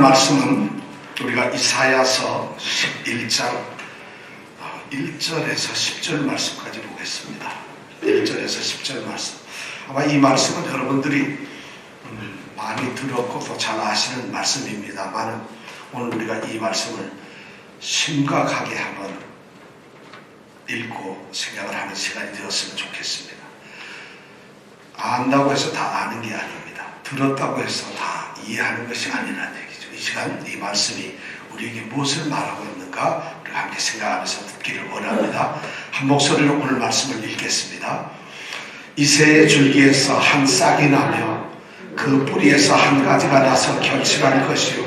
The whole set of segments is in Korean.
말씀은 우리가 이사야서 11장 1절에서 10절 말씀까지 보겠습니다. 1절에서 10절 말씀. 아마 이 말씀은 여러분들이 많이 들었고 또 잘 아시는 말씀입니다만 오늘 우리가 이 말씀을 심각하게 한번 읽고 생각을 하는 시간이 되었으면 좋겠습니다. 안다고 해서 다 아는 게 아닙니다. 들었다고 해서 다 이해하는 것이 아니라는 얘기죠. 이 시간 이 말씀이 우리에게 무엇을 말하고 있는가 우리가 함께 생각하면서 듣기를 원합니다. 한 목소리로 오늘 말씀을 읽겠습니다. 이새의 줄기에서 한 싹이 나며 그 뿌리에서 한 가지가 나서 결실할 것이요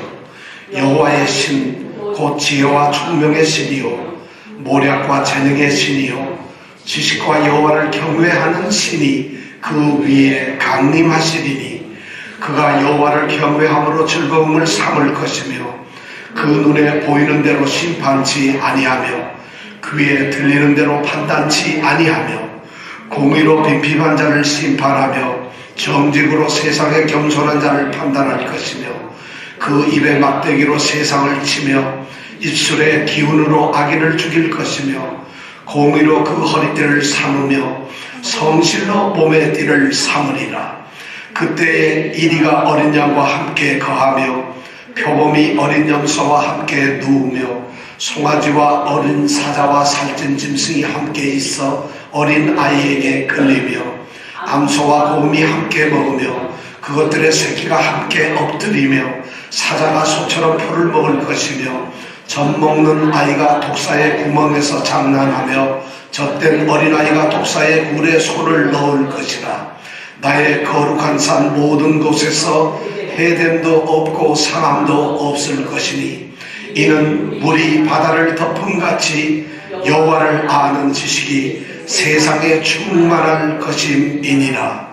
여호와의 신 곧 지혜와 총명의 신이요 모략과 재능의 신이요 지식과 여호와를 경외하는 신이 그 위에 강림하시리니 그가 여호와를 경외함으로 즐거움을 삼을 것이며 그 눈에 보이는 대로 심판치 아니하며 귀에 들리는 대로 판단치 아니하며 공의로 빈핍한 자를 심판하며 정직으로 세상에 겸손한 자를 판단할 것이며 그 입의 막대기로 세상을 치며 입술의 기운으로 악인을 죽일 것이며 공의로 그 허리띠를 삼으며 성실로 몸의 띠를 삼으리라. 그때에 이리가 어린 양과 함께 거하며 표범이 어린 염소와 함께 누우며 송아지와 어린 사자와 살찐 짐승이 함께 있어 어린 아이에게 끌리며 암소와 곰이 함께 먹으며 그것들의 새끼가 함께 엎드리며 사자가 소처럼 풀을 먹을 것이며 젖 먹는 아이가 독사의 구멍에서 장난하며 젖된 어린아이가 독사의 굴에 손을 넣을 것이라. 나의 거룩한 산 모든 곳에서 해됨도 없고 상함도 없을 것이니 이는 물이 바다를 덮음같이 여호와를 아는 지식이 세상에 충만할 것임이니라.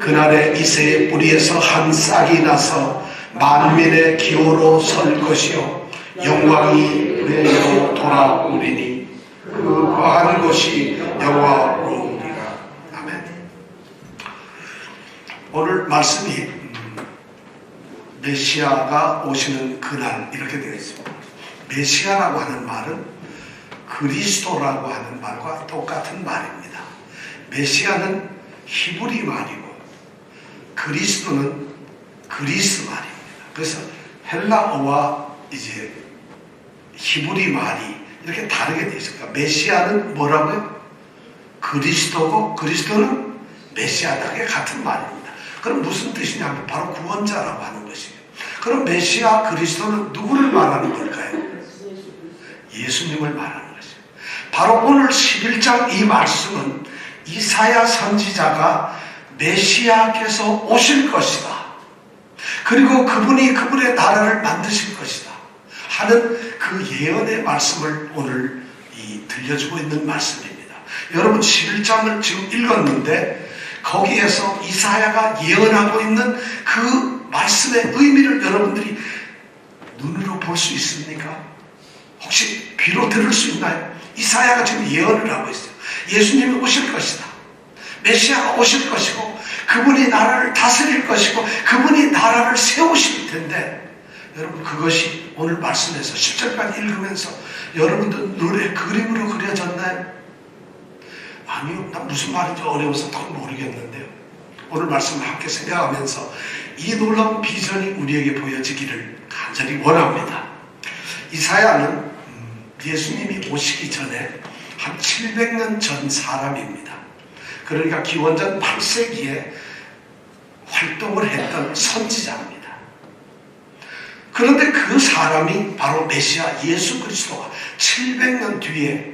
그날에 이새의 뿌리에서 한 싹이 나서 만민의 기호로 설 것이요 영광이 그에게로 돌아오리니 그 거한 곳이 여호와로 오리라. 아멘. 오늘 말씀이 메시아가 오시는 그날 이렇게 되어 있습니다. 메시아라고 하는 말은 그리스도라고 하는 말과 똑같은 말입니다. 메시아는 히브리 말이고 그리스도는 그리스 말입니다. 그래서 헬라어와 이제 히브리 말이 이렇게 다르게 되어 있습니다. 메시아는 뭐라고요? 그리스도고 그리스도는 메시아다. 그게 같은 말입니다. 그럼 무슨 뜻이냐면 바로 구원자라고 하는 것이에요. 그럼 메시아 그리스도는 누구를 말하는 걸까요? 예수님을 말하는 것이에요. 바로 오늘 11장 이 말씀은 이사야 선지자가 메시아께서 오실 것이다. 그리고 그분이 그분의 나라를 만드실 것이다 하는 그 예언의 말씀을 오늘 들려주고 있는 말씀입니다. 여러분 11장을 지금 읽었는데 거기에서 이사야가 예언하고 있는 그 말씀의 의미를 여러분들이 눈으로 볼 수 있습니까? 혹시 귀로 들을 수 있나요? 이사야가 지금 예언을 하고 있어요. 예수님이 오실 것이다. 메시아가 오실 것이고 그분이 나라를 다스릴 것이고 그분이 나라를 세우실 텐데 여러분 그것이 오늘 말씀에서 10절까지 읽으면서 여러분들 눈에 그림으로 그려졌나요? 아니요. 난 무슨 말인지 어려워서 더 모르겠는데요. 오늘 말씀을 함께 생각하면서 이 놀라운 비전이 우리에게 보여지기를 간절히 원합니다. 이사야는 예수님이 오시기 전에 한 700년 전 사람입니다. 그러니까 기원전 8세기에 활동을 했던 선지자입니다. 그런데 그 사람이 바로 메시아 예수 그리스도가 700년 뒤에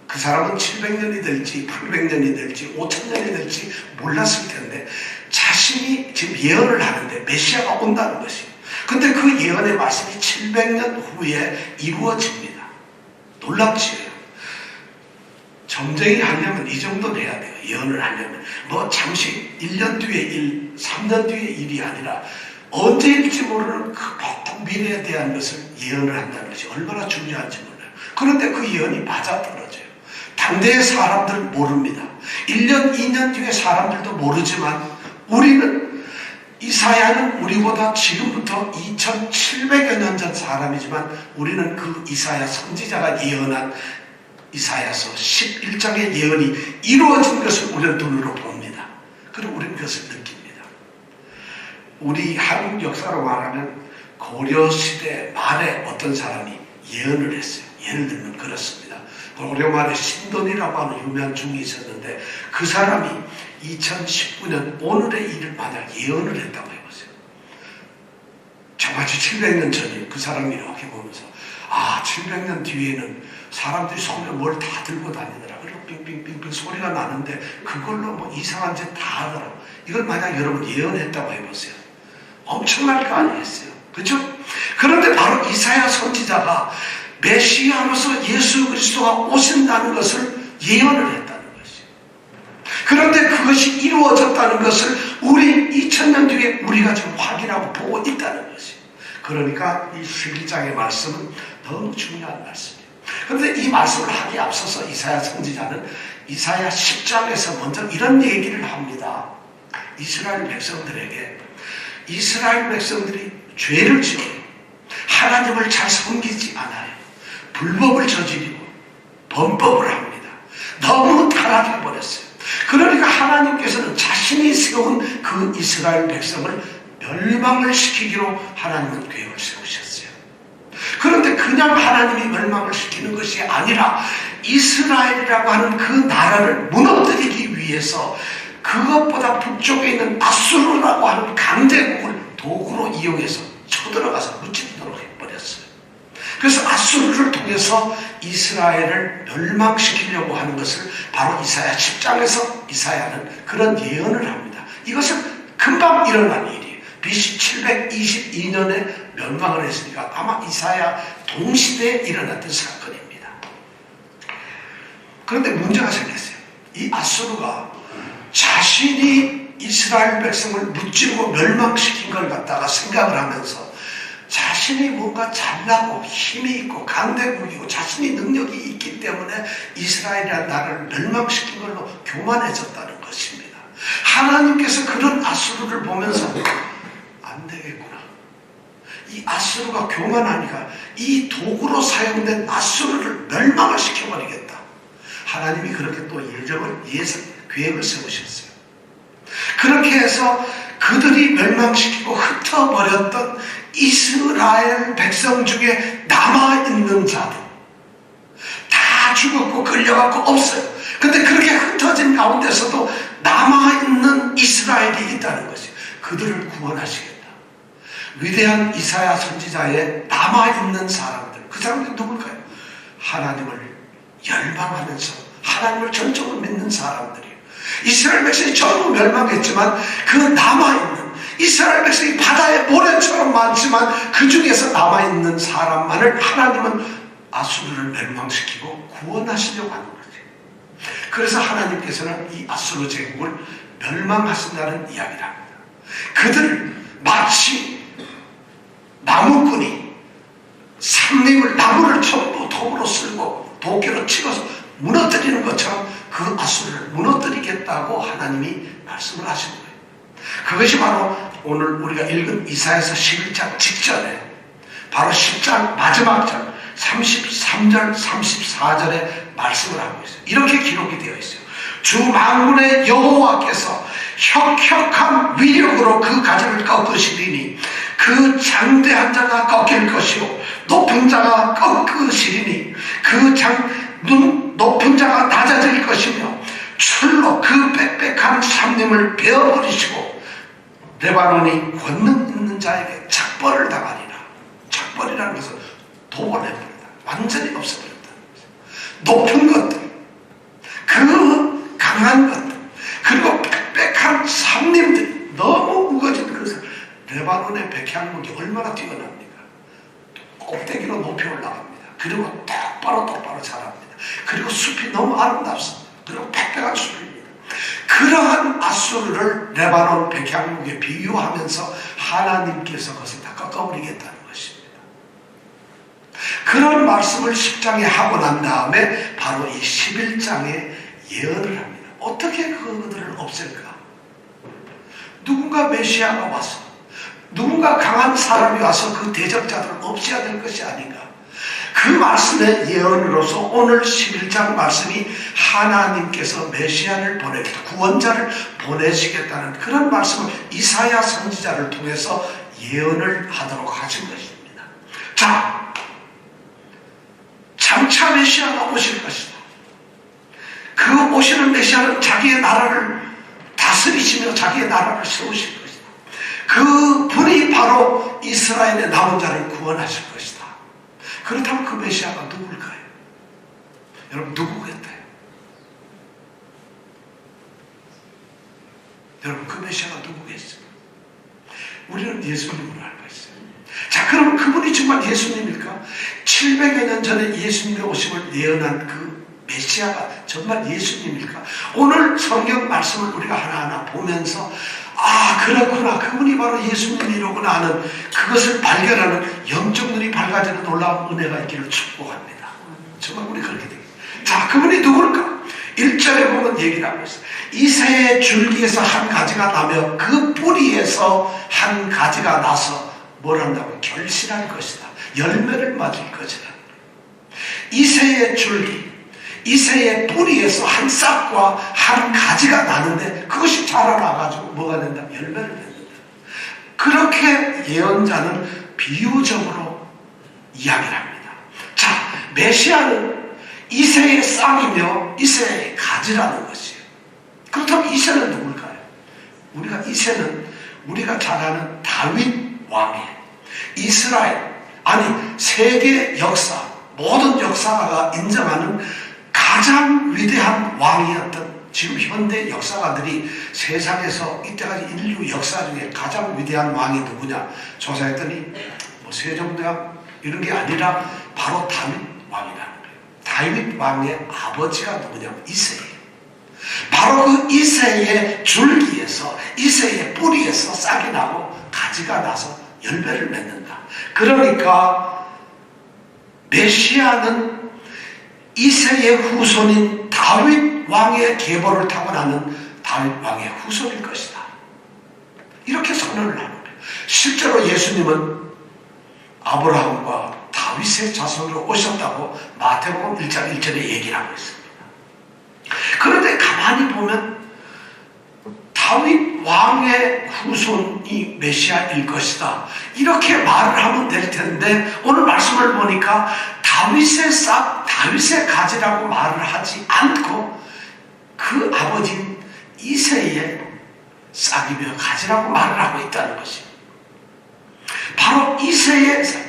그 사람은 700년이 될지 800년이 될지 5000년이 될지 몰랐을 텐데 자신이 지금 예언을 하는데 메시아가 온다는 것이에요. 근데 그 예언의 말씀이 700년 후에 이루어집니다. 놀랍지요. 점쟁이 하려면 이 정도 돼야 돼요. 예언을 하려면 뭐 잠시 1년 뒤에 일, 3년 뒤에 일이 아니라 언제일지 모르는 그 보통 미래에 대한 것을 예언을 한다는 것이 얼마나 중요한지 몰라요. 그런데 그 예언이 맞아떨어져요. 당대의 사람들은 모릅니다. 1년, 2년 뒤에 사람들도 모르지만 우리는 이 이사야는 우리보다 지금부터 2700여 년 전 사람이지만 우리는 그 이사야 선지자가 예언한 이사야서 11장의 예언이 이루어진 것을 우리는 눈으로 봅니다. 그리고 우리는 그것을 느낍니다. 우리 한국 역사로 말하면 고려시대 말에 어떤 사람이 예언을 했어요. 예를 들면 그렇습니다. 고려 말에 신돈이라고 하는 유명한 중이 있었는데 그 사람이 2019년 오늘의 일을 만약 예언을 했다고 해보세요. 정확히 700년 전에 그 사람이 이렇게 보면서 700년 뒤에는 사람들이 손에 뭘 다 들고 다니더라. 그리고 빙빙빙빙 소리가 나는데 그걸로 뭐 이상한 짓 다 하더라. 이걸 만약 여러분 예언했다고 해보세요. 엄청날 거 아니겠어요? 그렇죠? 그런데 바로 이사야 선지자가 메시아로서 예수 그리스도가 오신다는 것을 예언을 했다는 것이에요. 그런데 그것이 이루어졌다는 것을 우리 2000년 뒤에 우리가 지금 확인하고 보고 있다는 것이에요. 그러니까 이 11장의 말씀은 너무 중요한 말씀이에요. 그런데 이 말씀을 하기에 앞서서 이사야 선지자는 이사야 10장에서 먼저 이런 얘기를 합니다. 이스라엘 백성들에게 이스라엘 백성들이 죄를 지어요. 하나님을 잘 섬기지 않아요. 불법을 저지르고 범법을 합니다. 너무 타락해버렸어요. 그러니까 하나님께서는 자신이 세운 그 이스라엘 백성을 멸망을 시키기로 하나님은 계획을 세우셨어요. 그런데 그냥 하나님이 멸망을 시키는 것이 아니라 이스라엘이라고 하는 그 나라를 무너뜨리기 위해서 그것보다 북쪽에 있는 아수르라고 하는 강대국을 도구로 이용해서 쳐들어가서 무찌르도록 해버렸어요. 그래서 아수르를 통해서 이스라엘을 멸망시키려고 하는 것을 바로 이사야 10장에서 이사야는 그런 예언을 합니다. 이것은 금방 일어난 일이에요. BC 722년에 멸망을 했으니까 아마 이사야 동시대에 일어났던 사건입니다. 그런데 문제가 생겼어요. 이 아수르가 자신이 이스라엘 백성을 무찌르고 멸망시킨 걸 갖다가 생각을 하면서 자신이 뭔가 잘나고 힘이 있고 강대국이고 자신이 능력이 있기 때문에 이스라엘이라는 나라를 멸망시킨 걸로 교만해졌다는 것입니다. 하나님께서 그런 아수르를 보면서 안 되겠구나. 이 아수르가 교만하니까 이 도구로 사용된 아수르를 멸망을 시켜버리겠다. 하나님이 그렇게 또 계획을 세우셨어요. 그렇게 해서 그들이 멸망시키고 흩어버렸던 이스라엘 백성 중에 남아있는 자들 다 죽었고 끌려갔고 없어요. 근데 그렇게 흩어진 가운데서도 남아있는 이스라엘이 있다는 것이에요. 그들을 구원하시겠다. 위대한 이사야 선지자의 남아있는 사람들, 그 사람들이 누굴까요? 하나님을 열망하면서 하나님을 전적으로 믿는 사람들이에요. 이스라엘 백성이 전부 멸망했지만 그 남아있는 이스라엘 백성이 바다의 모래처럼 많지만 그 중에서 남아있는 사람만을 하나님은 아수르를 멸망시키고 구원하시려고 하는 거죠. 그래서 하나님께서는 이 아수르 제국을 멸망하신다는 이야기를 합니다. 그들을 마치 나무꾼이 삼림을 나무를 전부 도구로 쓸고 도끼로 찍어서 무너뜨리는 것처럼 그 아수르를 무너뜨리겠다고 하나님이 말씀을 하신 거예요. 그것이 바로 오늘 우리가 읽은 이사야서 11장 직전에 바로 10장 마지막 절 33절 34절에 말씀을 하고 있어요. 이렇게 기록이 되어 있어요. 주 만군의 여호와께서 혁혁한 위력으로 그 가지를 꺾으시리니 그 장대한 자가 꺾일 것이요 높은 자가 꺾으시리니 그 높은 자가 낮아질 것이며 출로 그 빽빽한 삼림을 베어버리시고 레바논이 권능 있는 자에게 착벌을 당하리라. 착벌이라는 것은 도벌해버린다. 완전히 없애버린다는 것이죠. 높은 것들, 그 강한 것들, 그리고 빽빽한 삼림들이 너무 우거진 것을 레바논의 백향목이 얼마나 뛰어납니까? 꼭대기로 높이 올라갑니다. 그리고 똑바로 자랍니다. 그리고 숲이 너무 아름답습니다. 그리고 빽빽한 숲입니다. 그러한 아수르를 레바논 백향목에 비유하면서 하나님께서 그것을 다 꺾어버리겠다는 것입니다. 그런 말씀을 10장에 하고 난 다음에 바로 이 11장에 예언을 합니다. 어떻게 그들을 없앨까? 누군가 메시아가 와서 누군가 강한 사람이 와서 그 대적자들을 없애야 될 것이 아닌가. 그 말씀의 예언으로서 오늘 11장 말씀이 하나님께서 메시아를 보내겠다, 구원자를 보내시겠다는 그런 말씀을 이사야 선지자를 통해서 예언을 하도록 하신 것입니다. 자, 장차 메시아가 오실 것이다. 그 오시는 메시아는 자기의 나라를 다스리시며 자기의 나라를 세우실 것이다. 그 분이 바로 이스라엘의 남은 자를 구원하실 것이다. 그렇다면 그 메시아가 누굴까요? 여러분, 누구겠어요? 여러분, 그 메시아가 누구겠어요? 우리는 예수님으로 알고 있어요. 자, 그러면 그분이 정말 예수님일까? 700여 년 전에 예수님의 오심을 예언한 그 메시아가 정말 예수님일까? 오늘 성경 말씀을 우리가 하나하나 보면서 아, 그렇구나, 그분이 바로 예수님이로구나 하는 그것을 발견하는 영적 눈이 밝아지는 놀라운 은혜가 있기를 축복합니다. 정말 우리 그렇게 됩니다. 자, 그분이 누굴까? 1절에 보면 얘기를 하고 있어요. 이새의 줄기에서 한 가지가 나며 그 뿌리에서 한 가지가 나서 뭘 한다고? 결실할 것이다. 열매를 맞을 것이다. 이새의 줄기, 이새의 뿌리에서 한 싹과 한 가지가 나는데 그것이 자라나가지고 뭐가 된다? 열매를 맺는다. 그렇게 예언자는 비유적으로 이야기를 합니다. 자, 메시아는 이새의 싹이며 이새의 가지라는 것이에요. 그렇다면 이새는 누굴까요? 이새는 우리가 잘 아는 다윗 왕이에요. 이스라엘, 아니 세계 역사, 모든 역사가 인정하는 가장 위대한 왕이었던, 지금 현대 역사가들이 세상에서 이때까지 인류 역사 중에 가장 위대한 왕이 누구냐 조사했더니 뭐 세종대왕 이런 게 아니라 바로 다윗 왕이라는 거예요. 다윗 왕의 아버지가 누구냐면 이새예요. 바로 그 이새의 줄기에서, 이새의 뿌리에서 싹이 나고 가지가 나서 열매를 맺는다. 그러니까 메시아는 이새의 후손인 다윗 왕의 계보를 타고나는 다윗 왕의 후손일 것이다. 이렇게 선언을 하는 거예요. 실제로 예수님은 아브라함과 다윗의 자손으로 오셨다고 마태복음 1장 1절에 얘기를 하고 있습니다. 그런데 가만히 보면 다윗 왕의 후손이 메시아일 것이다, 이렇게 말을 하면 될 텐데 오늘 말씀을 보니까 다윗의 싹, 다윗의 가지라고 말을 하지 않고 그 아버지인 이새의 싹이며 가지라고 말을 하고 있다는 것입니다. 바로 이새의 싹,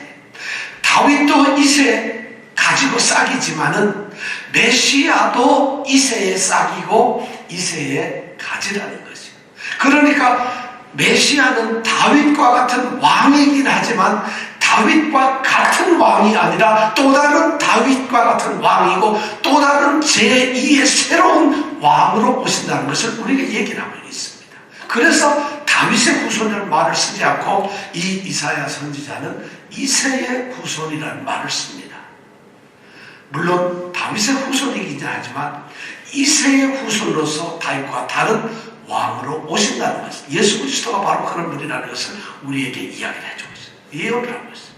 다윗도 이새 가지고 싹이지만은 메시아도 이새의 싹이고 이새의 가지라는 것이에요. 그러니까 메시아는 다윗과 같은 왕이긴 하지만 다윗과 같은 왕이 아니라 또 다른 다윗과 같은 왕이고 또 다른 제2의 새로운 왕으로 오신다는 것을 우리에게 얘기를 하고 있습니다. 그래서 다윗의 후손이라는 말을 쓰지 않고 이 이사야 선지자는 이새의 후손이라는 말을 씁니다. 물론 다윗의 후손이긴 하지만 이새의 후손으로서 다윗과 다른 왕으로 오신다는 것을, 예수 그리스도가 바로 그런 분이라는 것을 우리에게 이야기를 해주고 있어요. 예언을 하고 있어요.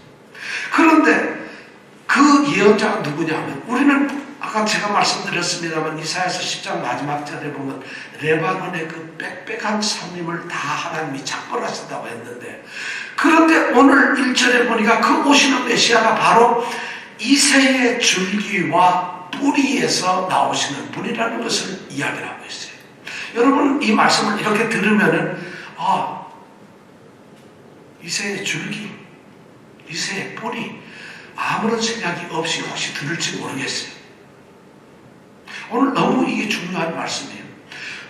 그런데 그 예언자가 누구냐 하면, 우리는 아까 제가 말씀드렸습니다만 이사야서 10장 마지막 절에 보면 레바논의 그 빽빽한 산림을 다 하나님이 작벌하신다고 했는데, 그런데 오늘 1절에 보니까 그 오시는 메시아가 바로 이새의 줄기와 뿌리에서 나오시는 분이라는 것을 이야기를 하고 있어요. 여러분, 이 말씀을 이렇게 들으면은 이새의 줄기, 이새의 뿌리, 아무런 생각이 없이 혹시 들을지 모르겠어요. 오늘 너무 이게 중요한 말씀이에요.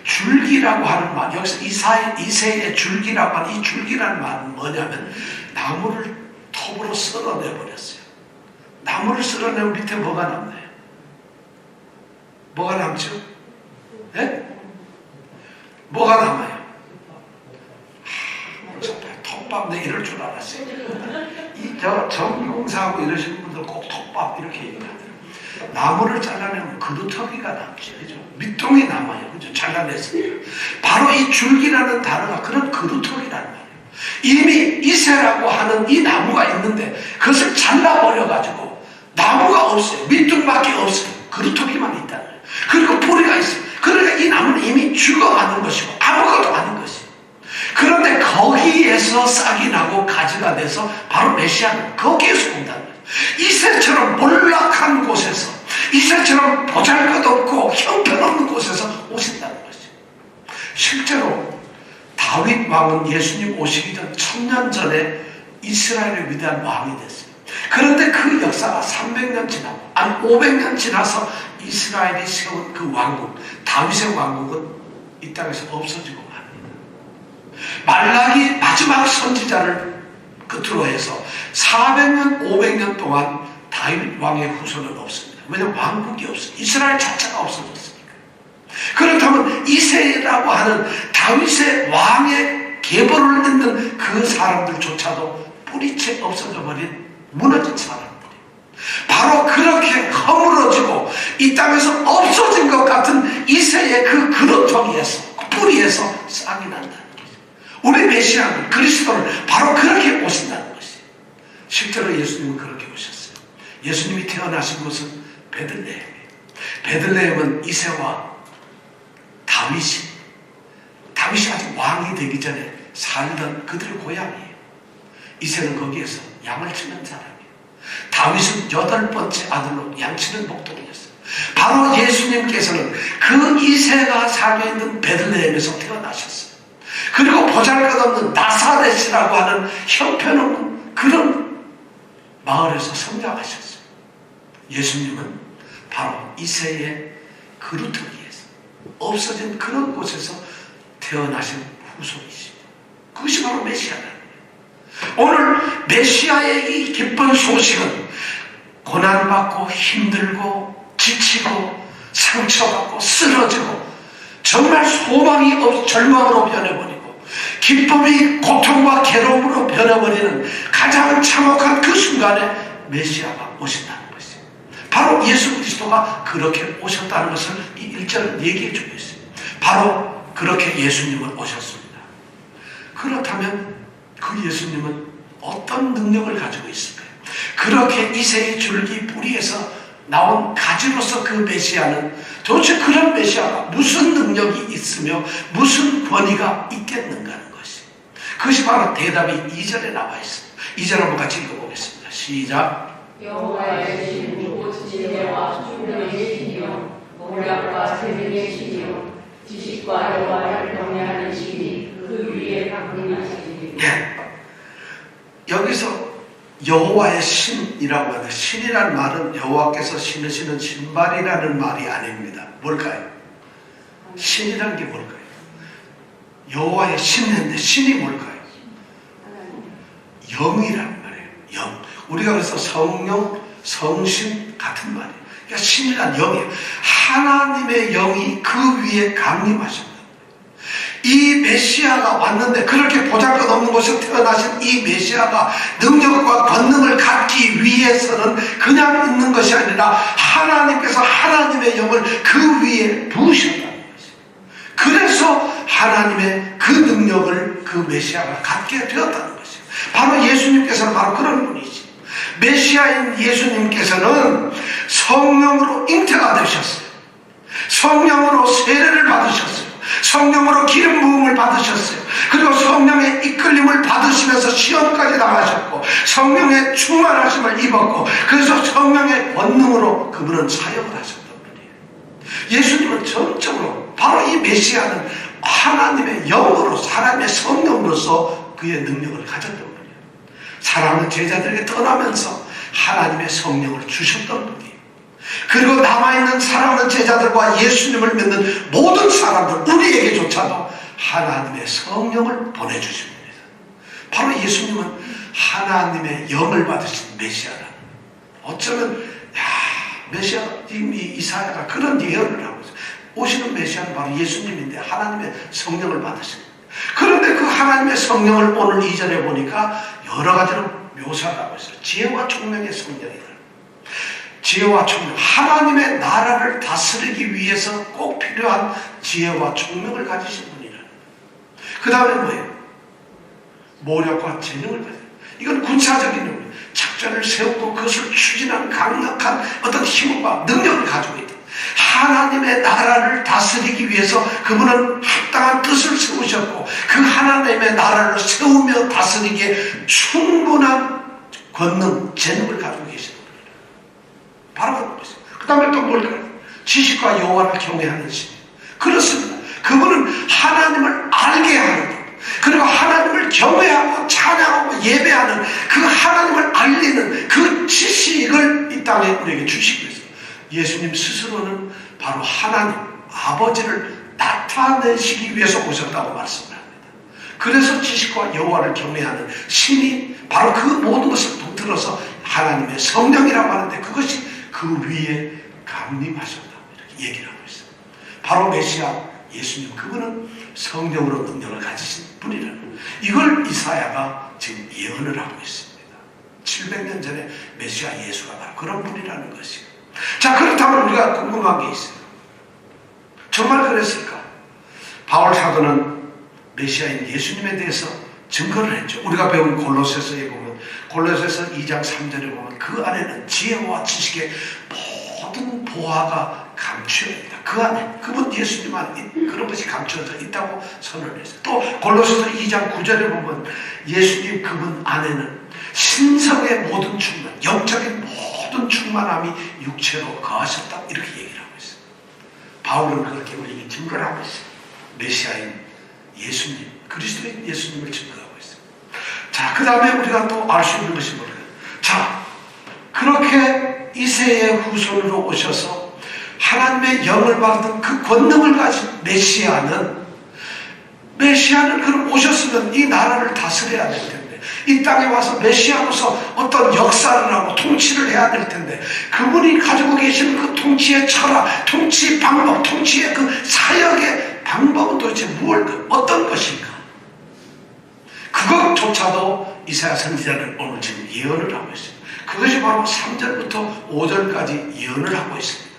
줄기라고 하는 말, 여기서 이새의 줄기라고 하는 이 줄기라는 말은 뭐냐면 나무를 톱으로 쓸어내버렸어요. 나무를 쓸어내면 밑에 뭐가 남나요? 뭐가 남죠? 네? 뭐가 남아요? 톱밥, 내 이럴 줄 알았어요. 전기공사하고 이러시는 분들 꼭 톱밥 이렇게 얘기하더라고요. 나무를 잘라내면 그루터기가 남죠. 그죠? 밑동이 남아요. 그죠? 잘라냈으니까. 바로 이 줄기라는 단어가 그런 그루터기라는 말이에요. 이미 이새라고 하는 이 나무가 있는데 그것을 잘라버려가지고 나무가 없어요. 밑둥밖에 없어요. 그루터기만 있다는 거예요. 그리고 뿌리가 있어요. 그러니까 이 나무는 이미 죽어가는 것이고 아무것도 아닌 것이에요. 그런데 거기에서 싹이 나고 가지가 돼서 바로 메시아는 거기에서 온다는 거예요. 이새처럼 몰락한 곳에서, 이새처럼 보잘것없고 형편없는 곳에서 오신다는 것이죠. 실제로 다윗 왕은 예수님 오시기 전 1000년 전에 이스라엘의 위대한 왕이 됐어요. 그런데 그 역사가 300년 지나고 아니 500년 지나서 이스라엘이 세운 그 왕국, 다윗의 왕국은 이 땅에서 없어지고 맙니다. 말라기 마지막 선지자를 끝으로 해서 400년, 500년 동안 다윗 왕의 후손은 없습니다. 왜냐하면 왕국이 없어요. 이스라엘 자체가 없어졌으니까. 그렇다면 이새라고 하는 다윗의 왕의 계보를 잇는 그 사람들조차도 뿌리채 없어져 버린 무너진 사람들이 바로 그렇게 허물어지고 이 땅에서 없어진 것 같은 이새의 그 그루터기에서, 그 뿌리에서 싹이 난다는 거죠. 우리 메시아는, 그리스도는 바로 그렇게 오신다는 것이에요. 실제로 예수님은 그렇게 오셨어요. 예수님이 태어나신 곳은 베들레헴이에요. 베들레헴은 이새와 다윗이 아직 왕이 되기 전에 살던 그들의 고향이에요. 이새는 거기에서 양을 치는 사람이에요. 다윗은 8번째 아들로 양치는 목동이었어요. 바로 예수님께서는 그 이새가 살고 있는 베들레헴에서 태어나셨어요. 그리고 보잘것없는 나사렛이라고 하는 형편없는 그런 마을에서 성장하셨어요. 예수님은 바로 이새의 그루터기에서 없어진 그런 곳에서 태어나신 후손이십니다. 그것이 바로 메시아라는 거예요. 오늘 메시아의 이 기쁜 소식은 고난받고 힘들고 지치고 상처받고 쓰러지고 정말 소망이 없어 절망으로 변해버리고 기쁨이 고통과 괴로움으로 변해버리는 가장 참혹한 그 순간에 메시아가 오신다는 것이에요. 바로 예수 그리스도가 그렇게 오셨다는 것을 이 1절은 얘기해 주고 있어요. 바로 그렇게 예수님은 오셨습니다. 그렇다면 그 예수님은 어떤 능력을 가지고 있을까요? 그렇게 이새의 줄기 뿌리에서 나온 가지로서 그 메시아는 도대체 그런 메시아가 무슨 능력이 있으며 무슨 권위가 있겠는가 하는 것이, 그것이 바로 대답이 2절에 나와 있습니다. 2절 한번 같이 읽어보겠습니다. 시작. 여호와의 신 곧 지혜와 총명의 신이요谋略과 재능의 신이요 지식과 여호와를 경외하는 신이 그 위에 강림하시리니. 여기서 여호와의 신이라고 하는데, 신이라는 말은 여호와께서 신으시는 신발이라는 말이 아닙니다. 뭘까요? 신이라는 게 뭘까요? 여호와의 신인데 신이 뭘까요? 영이라는 말이에요. 영. 우리가 그래서 성령, 성신 같은 말이에요. 그러니까 신이란 영이에요. 하나님의 영이 그 위에 강림하십니다. 이 메시아가 왔는데, 그렇게 보잘것없는 곳에서 태어나신 이 메시아가 능력과 권능을 갖기 위해서는 그냥 있는 것이 아니라 하나님께서 하나님의 영을 그 위에 부으셨다는 것이죠. 그래서 하나님의 그 능력을 그 메시아가 갖게 되었다는 것이죠. 바로 예수님께서는 바로 그런 분이지. 메시아인 예수님께서는 성령으로 잉태가 되셨어요. 성령으로 세례를 받으셨어요. 성령으로 기름 부음을 받으셨어요. 그리고 성령의 이끌림을 받으시면서 시험까지 당하셨고 성령의 충만하심을 입었고, 그래서 성령의 권능으로 그분은 사역을 하셨던 분이에요. 예수님은 전적으로 바로 이 메시아는 하나님의 영으로, 사람의 성령으로서 그의 능력을 가졌던 분이에요. 사랑하는 제자들에게 떠나면서 하나님의 성령을 주셨던 분이에요. 그리고 남아있는 사랑하는 제자들과 예수님을 믿는 모든 사람들, 우리에게조차도 하나님의 성령을 보내주십니다. 바로 예수님은 하나님의 영을 받으신 메시아라. 어쩌면 메시아, 이미 이사야가 그런 예언을 하고 있어요. 오시는 메시아는 바로 예수님인데 하나님의 성령을 받으십니다. 그런데 그 하나님의 성령을 오늘 2절에 보니까 여러 가지로 묘사를 하고 있어요. 지혜와 총명의 성령이다. 지혜와 총명, 하나님의 나라를 다스리기 위해서 꼭 필요한 지혜와 총명을 가지신 분이라는 거예요. 그 다음에 뭐예요? 모략과 재능을 가져요. 이건 군사적인 의미, 작전을 세우고 그것을 추진하는 강력한 어떤 힘과 능력을 가지고 있다. 하나님의 나라를 다스리기 위해서 그분은 합당한 뜻을 세우셨고 그 하나님의 나라를 세우며 다스리기에 충분한 권능, 재능을 가지고 계시는 거예요. 바로 그런 것이죠. 그 다음에 또 뭘까요? 지식과 여호와를 경외하는 신. 그렇습니다. 그분은 하나님을 알게 하는, 그리고 하나님을 경외하고 찬양하고 예배하는 그 하나님을 알리는 그 지식을 이 땅에 우리에게 주시고 있어요. 예수님 스스로는 바로 하나님, 아버지를 나타내시기 위해서 오셨다고 말씀을 합니다. 그래서 지식과 여호와를 경외하는 신이 바로 그 모든 것을 통틀어서 하나님의 성령이라고 하는데 그것이 그 위에 강림하셨다고 이렇게 얘기를 하고 있어요. 바로 메시아 예수님, 그분은 성령으로 능력을 가지신 분이라는, 이걸 이사야가 지금 예언을 하고 있습니다. 700년 전에 메시아 예수가 바로 그런 분이라는 것이에요. 자, 그렇다면 우리가 궁금한 게 있어요. 정말 그랬을까? 바울 사도는 메시아인 예수님에 대해서 증거를 했죠. 우리가 배운 골로새서에 보면, 골로새서 2장 3절에 보면 그 안에는 지혜와 지식의 모든 보화가 감추어 있다. 그 안에, 그분 예수님 안에 그런 것이 감추어져 있다고 선언을 했어요. 또 골로새서 2장 9절에 보면 예수님 그분 안에는 신성의 모든 충만, 영적인 모든 충만함이 육체로 거하셨다, 이렇게 얘기를 하고 있어요. 바울은 그렇게 우리에게 증거를 하고 있어요. 메시아인 예수님, 그리스도인 예수님을 증거하고 있어요. 자, 그 다음에 우리가 또 알 수 있는 것이 뭘까요? 자, 그렇게 이새의 후손으로 오셔서 하나님의 영을 받은 그 권능을 가진 메시아는 그럼 오셨으면 이 나라를 다스려야 될 텐데, 이 땅에 와서 메시아로서 어떤 역사를 하고 통치를 해야 될 텐데, 그분이 가지고 계시는 그 통치의 철학, 통치 방법, 통치의 그 사역의 방법은 도대체 어떤 것인가? 그것조차도 이사야 선지자는 오늘 지금 예언을 하고 있어요. 그것이 바로 3절부터 5절까지 예언을 하고 있습니다.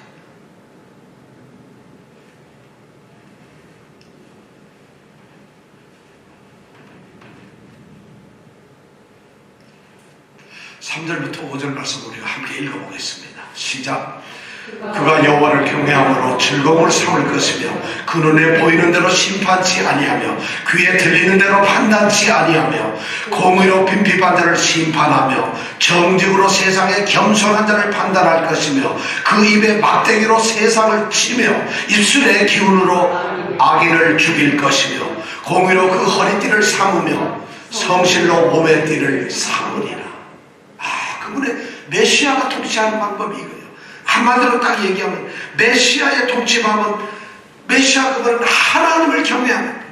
(3절부터 5절) 말씀 우리가 함께 읽어보겠습니다. 시작. 그가 여호와를 경외함으로 즐거움을 삼을 것이며 그 눈에 보이는 대로 심판치 아니하며 귀에 들리는 대로 판단치 아니하며 공의로 빈핍한 자를 심판하며 정직으로 세상에 겸손한 자를 판단할 것이며 그 입에 막대기로 세상을 치며 입술의 기운으로 악인을 죽일 것이며 공의로 그 허리띠를 삼으며 성실로 몸의 띠를 삼으리라. 그분의 메시아가 통치하는 방법이 이거예요. 한마디로 딱 얘기하면 메시아의 통치방은, 메시아 그거는 하나님을 경외하는 거예요.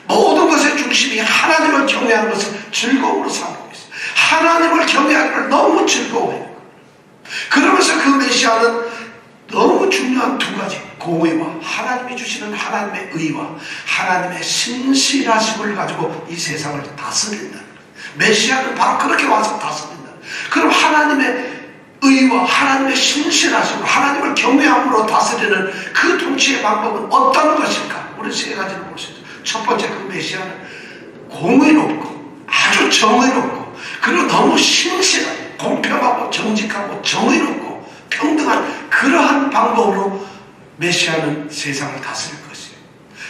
모든 것의 중심이 하나님을 경외하는 것을 즐거움으로 삼고 있어요. 하나님을 경외하기를 너무 즐거워해요. 그러면서 그 메시아는 너무 중요한 두 가지, 공의와 하나님이 주시는 하나님의 의와 하나님의 신실하심을 가지고 이 세상을 다스린다는 거예요. 메시아는 바로 그렇게 와서 다스린다. 그럼 하나님의 의와 하나님의 신실하심으로, 하나님을 경외함으로 다스리는 그 통치의 방법은 어떤 것일까? 우리 세 가지를 볼 수 있어요. 첫 번째, 그 메시아는 공의롭고 아주 정의롭고, 그리고 너무 신실하고 공평하고 정직하고 정의롭고 평등한 그러한 방법으로 메시아는 세상을 다스릴 것이에요.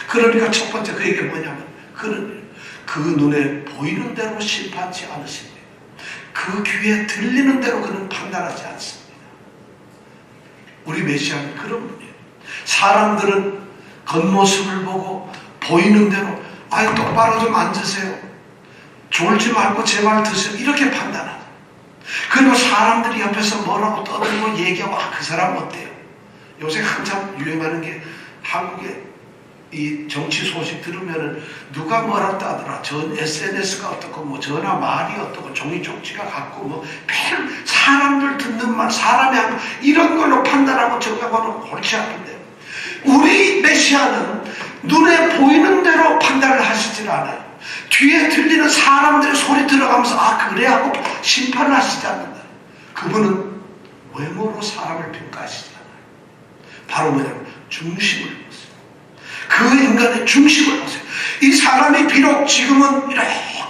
그러니까 첫 번째 그에게 뭐냐면, 그는 그 눈에 보이는 대로 심판치 않으십니다. 그 귀에 들리는 대로 그는 판단하지 않습니다. 우리 메시아는 그런 분이에요. 사람들은 겉모습을 보고 보이는 대로, 아이 똑바로 좀 앉으세요, 졸지 말고 제 말 드세요, 이렇게 판단하죠. 그리고 사람들이 옆에서 뭐라고 떠들고 얘기하고, 그 사람 어때요? 요새 한참 유행하는 게, 한국에 이 정치 소식 들으면은 누가 뭐라 하더라, 전 SNS가 어떻고, 뭐 전화 말이 어떻고, 종이 쪽지가 같고, 뭐 사람들 듣는 말, 사람이 하는 이런 걸로 판단하고 정답하고 골치 아픈데, 우리 메시아는 눈에 보이는 대로 판단을 하시질 않아요. 뒤에 들리는 사람들의 소리 들어가면서 그래 하고 심판을 하시지 않는다. 그분은 외모로 사람을 평가하시지 않아요. 바로 뭐냐면 중심을 보세요. 그 인간의 중심을 보세요. 이 사람이 비록 지금은 이렇게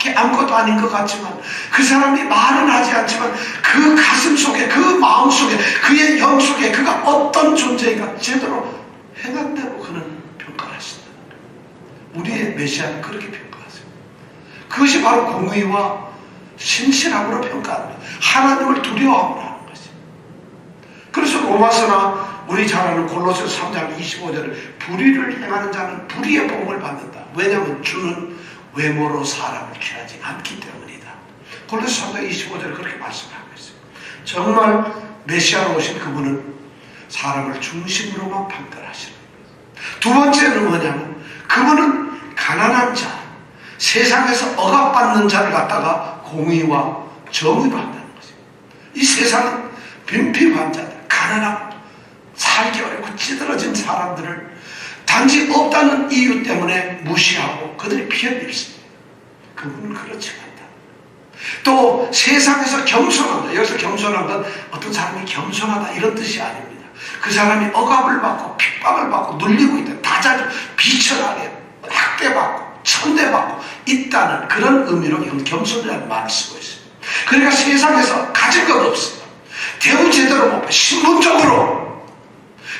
아무것도 아닌 것 같지만 그 사람이 말은 하지 않지만 그 가슴 속에 그 마음 속에 그의 영 속에 그가 어떤 존재인가 제대로 행한 대로 그는 평가를 하신다는 거예요. 우리의 메시아는 그렇게 평가하세요. 그것이 바로 공의와 신실함으로 평가합니다. 하나님을 두려워함으로 하는 것이죠. 그래서 로마서나 우리 잘 아는 골로새 3장 25절에 불의를 행하는 자는 불의의 복을 받는다. 왜냐하면 주는 외모로 사람을 취하지 않기 때문이다. 골로새 3장 25절에 그렇게 말씀하고 있어요. 정말 메시아로 오신 그분은 사람을 중심으로만 판단하시는 거예요. 두 번째는 뭐냐면 그분은 가난한 자, 세상에서 억압받는 자를 갖다가 공의와 정의로 한다는 거죠. 이 세상은 빈핍한 자들, 가난하고 살기 어렵고 찌들어진 사람들을 단지 없다는 이유 때문에 무시하고 그들이 피해를 입습니다. 그분은 그렇지 않다. 또 세상에서 겸손한다. 여기서 겸손한 건 어떤 사람이 겸손하다 이런 뜻이 아닙니다. 그 사람이 억압을 받고 핍박을 받고 눌리고 있다. 다자주 비천하게 학대받고 천대받고 있다는 그런 의미로 이건 겸손이라는 말을 쓰고 있습니다. 그러니까 세상에서 가진 것 없습니다. 대우 제대로 못 받고 신분적으로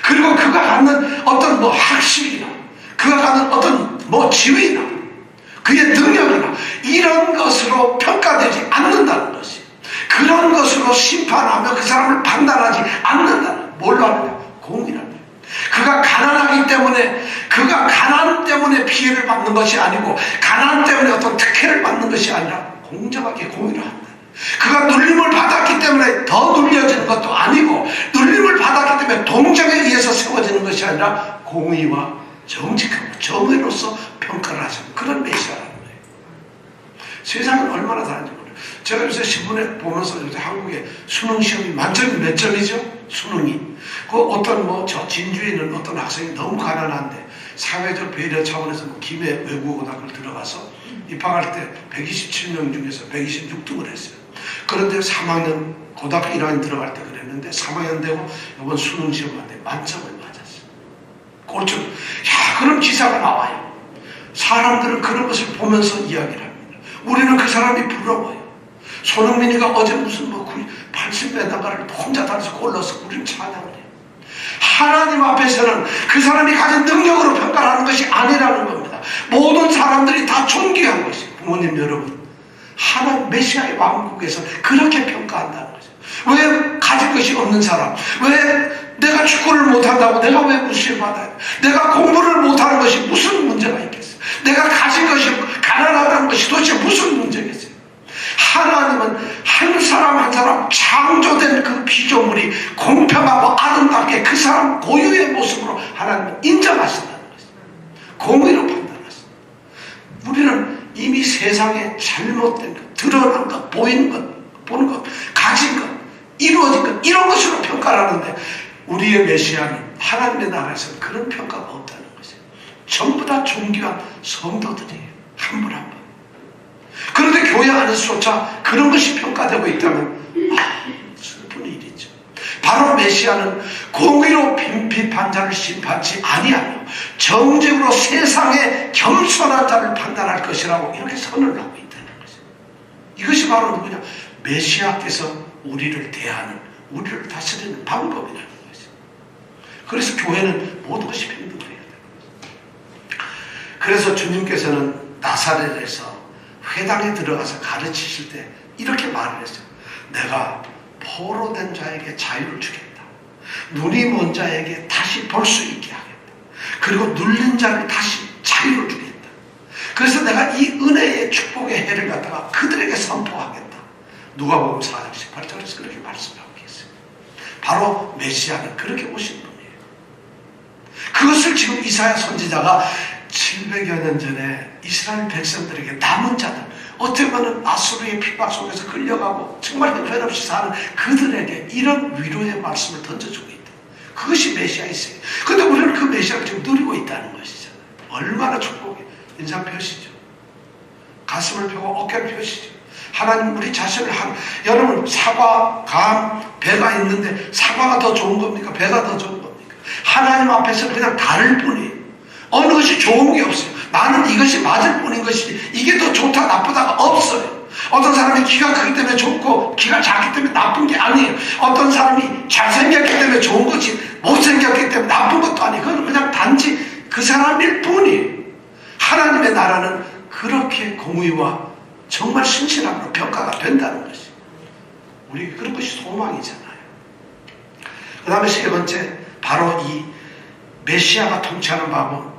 그리고 그가 갖는 어떤 학식이나 그가 갖는 어떤 지위나 그의 능력이나 이런 것으로 평가되지 않는다는 것이 그런 것으로 심판하며 그 사람을 판단하지 않는다는 뭘로 하느냐? 공의라는 거예요. 그가 가난하기 때문에 그가 가난 때문에 피해를 받는 것이 아니고 가난 때문에 어떤 특혜를 받는 것이 아니라 공정하게 공의로 한다. 그가 눌림을 받았기 때문에 더 눌려지는 것도 아니고 눌림을 받았기 때문에 동정에 의해서 세워지는 것이 아니라 공의와 정직함, 정의로서 평가를 하시는 그런 메시아라는 거예요. 세상은 얼마나 다른지 모르겠어요. 제가 요새 신문에 보면서 요새 한국의 수능 시험이 만점이 몇 점이죠? 수능이. 그 어떤 저 진주에 있는 어떤 학생이 너무 가난한데 사회적 배려 차원에서 김해 외국어고등학교를 들어가서 입학할 때 127명 중에서 126등을 했어요. 그런데 3학년 고등학교 1학년 들어갈 때 그랬는데 3학년 되고 이번 수능 시험한테 만점을 맞았어요. 꼴등. 야, 그런 기사가 나와요. 사람들은 그런 것을 보면서 이야기를 합니다. 우리는 그 사람이 부러워요. 손흥민이가 어제 무슨 80m를 혼자 달려서 골 넣어서 우리는 찬양을 해요. 하나님 앞에서는 그 사람이 가진 능력으로 평가하는 것이 아니라는 겁니다. 모든 사람들이 다 존귀한 것이 부모님 여러분 하나님 메시아의 왕국에서 그렇게 평가한다는 거죠. 왜 가진 것이 없는 사람, 왜 내가 축구를 못한다고 내가 왜 무시를 받아야 돼? 내가 공부를 못하는 것이 무슨 문제가 있겠어요? 내가 가진 것이 가난하다는 것이 도대체 무슨 문제겠어요? 하나님은 한 사람 한 사람 창조된 그 피조물이 공평하고 아름답게 그 사람 고유의 모습으로 하나님은 인정하신다는 것입니다. 공의로 판단하십니다. 우리는 이미 세상에 잘못된 것, 드러난 것, 보이는 것, 보는 것, 가진 것, 이루어진 것 이런 것으로 평가를 하는데 우리의 메시아는 하나님의 나라에서는 그런 평가가 없다는 것이에요. 전부 다 존귀한 성도들이에요. 한 분 한 분. 그런데 교회 안에서조차 그런 것이 평가되고 있다면 슬픈 일이죠. 바로 메시아는 공의로 빈핍한 자를 심판치 아니하며 정직으로 세상에 겸손한 자를 판단할 것이라고 이렇게 선언을 하고 있다는 것이죠. 이것이 바로 누구냐? 메시아께서 우리를 대하는, 우리를 다스리는 방법이라는 것이죠. 그래서 교회는 모든 것이 평등해야 되는 거죠. 그래서 주님께서는 나사렛에서 회당에 들어가서 가르치실 때 이렇게 말을 했어요. 내가 포로된 자에게 자유를 주겠다. 눈이 먼 자에게 다시 볼 수 있게 하겠다. 그리고 눌린 자를 다시 자유를 주겠다. 그래서 내가 이 은혜의 축복의 해를 갖다가 그들에게 선포하겠다. 누가복음 4장 18절에서 그렇게 말씀하고 계세요. 바로 메시아는 그렇게 오신 분이에요. 그것을 지금 이사야 선지자가 700여 년 전에 이스라엘 백성들에게 남은 자들, 어떻게 보면 아수르의 핍박 속에서 끌려가고 정말 형편없이 사는 그들에게 이런 위로의 말씀을 던져주고 있다. 그것이 메시아이세요. 그런데 우리는 그 메시아를 지금 누리고 있다는 것이죠. 얼마나 축복이 인상 펴시죠. 가슴을 펴고 어깨를 펴시죠. 하나님 우리 자신을 여러분 사과, 감, 배가 있는데 사과가 더 좋은 겁니까? 배가 더 좋은 겁니까? 하나님 앞에서 그냥 다를 뿐이에요. 어느 것이 좋은 게 없어요. 나는 이것이 맞을 뿐인 것이지 이게 더 좋다 나쁘다가 없어요. 어떤 사람이 키가 크기 때문에 좋고 키가 작기 때문에 나쁜 게 아니에요. 어떤 사람이 잘생겼기 때문에 좋은 것이 못생겼기 때문에 나쁜 것도 아니에요. 그건 그냥 단지 그 사람일 뿐이에요. 하나님의 나라는 그렇게 공의와 정말 신실함으로 평가가 된다는 것이 우리 그런 것이 소망이잖아요. 그 다음에 세 번째 바로 이 메시아가 통치하는 방법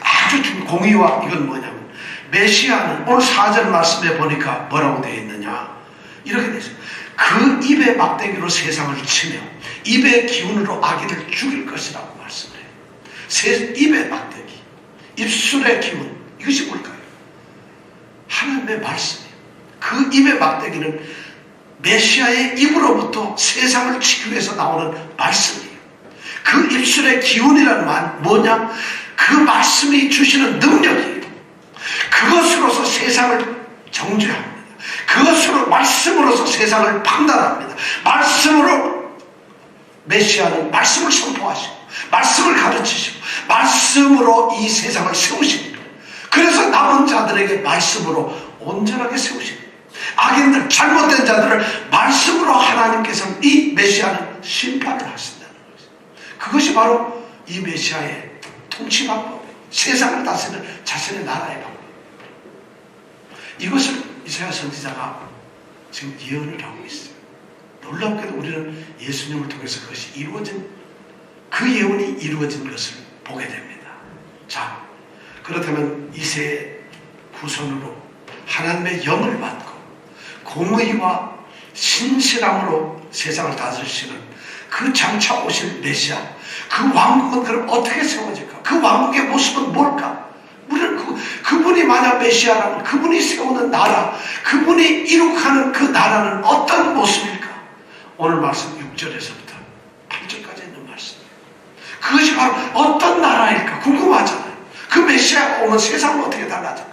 아주 공의와 이건 뭐냐면 메시아는 오늘 4절 말씀에 보니까 뭐라고 되어 있느냐 이렇게 되어 있어요. 그 입의 막대기로 세상을 치며 입의 기운으로 아기를 죽일 것이라고 말씀해요. 입의 막대기, 입술의 기운 이것이 뭘까요? 하나님의 말씀이에요. 그 입의 막대기는 메시아의 입으로부터 세상을 치기 위해서 나오는 말씀이에요. 그 입술의 기운이라는 말 뭐냐? 그 말씀이 주시는 능력이에요. 그것으로서 세상을 정죄합니다. 그것으로 말씀으로서 세상을 판단합니다. 말씀으로 메시아는 말씀을 선포하시고 말씀을 가르치시고 말씀으로 이 세상을 세우십니다. 그래서 남은 자들에게 말씀으로 온전하게 세우십니다. 악인들 잘못된 자들을 말씀으로 하나님께서는 이 메시아는 심판을 하신다는 것입니다. 그것이 바로 이 메시아의 통치 방법이에요. 세상을 다스리는 자신의 나라의 방법. 이것을 이사야 선지자가 지금 예언을 하고 있어요. 놀랍게도 우리는 예수님을 통해서 그것이 이루어진 그 예언이 이루어진 것을 보게 됩니다. 자, 그렇다면 이세의 후손으로 하나님의 영을 받고 공의와 신실함으로 세상을 다스리시는 그 장차 오실 메시아, 그 왕국은 그럼 어떻게 세워질까? 그 왕국의 모습은 뭘까? 우리는 그분이 만약 메시아라면 그분이 세우는 나라, 그분이 이룩하는 그 나라는 어떤 모습일까? 오늘 말씀 6절에서부터 8절까지 있는 말씀이에요. 그것이 바로 어떤 나라일까? 궁금하잖아요. 그 메시아가 오면 세상은 어떻게 달라질까?